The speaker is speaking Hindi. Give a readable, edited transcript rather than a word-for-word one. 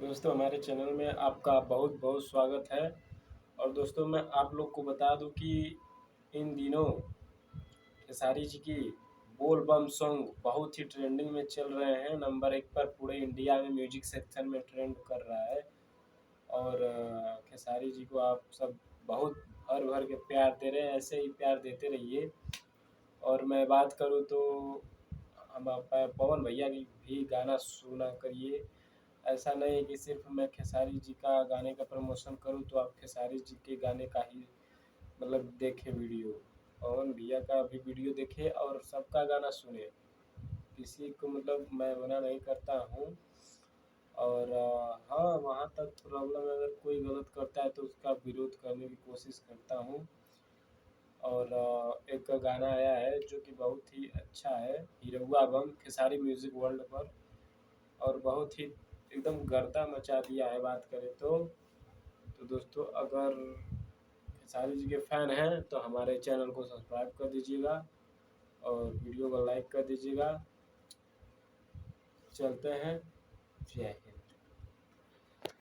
दोस्तों हमारे चैनल में आपका बहुत बहुत स्वागत है। और दोस्तों मैं आप लोग को बता दूं कि इन दिनों खेसारी जी की बोल बम सॉन्ग बहुत ही ट्रेंडिंग में चल रहे हैं। नंबर 1 पर पूरे इंडिया में म्यूजिक सेक्शन में ट्रेंड कर रहा है। और खेसारी जी को आप सब बहुत भर भर के प्यार दे रहे हैं, ऐसे ही प्यार देते रहिए। और मैं बात करूँ तो हम पवन भैया की भी गाना सुना करिए। ऐसा नहीं है कि सिर्फ मैं खेसारी जी का गाने का प्रमोशन करूं तो आप खेसारी जी के गाने का ही मतलब देखें वीडियो। पवन भैया का भी वीडियो देखें और सबका गाना सुने। किसी को मतलब मैं मना नहीं करता हूं। और हाँ, वहाँ तक प्रॉब्लम है, अगर कोई गलत करता है तो उसका विरोध करने की कोशिश करता हूँ। और एक गाना आया है जो कि बहुत ही अच्छा है, हिरौआ बम, खेसारी म्यूजिक वर्ल्ड पर। और बहुत ही एकदम गर्दा मचा दिया है बात करें तो दोस्तों अगर खेसारी जी के फ़ैन हैं तो हमारे चैनल को सब्सक्राइब कर दीजिएगा और वीडियो को लाइक कर दीजिएगा। चलते हैं। जय हिंद।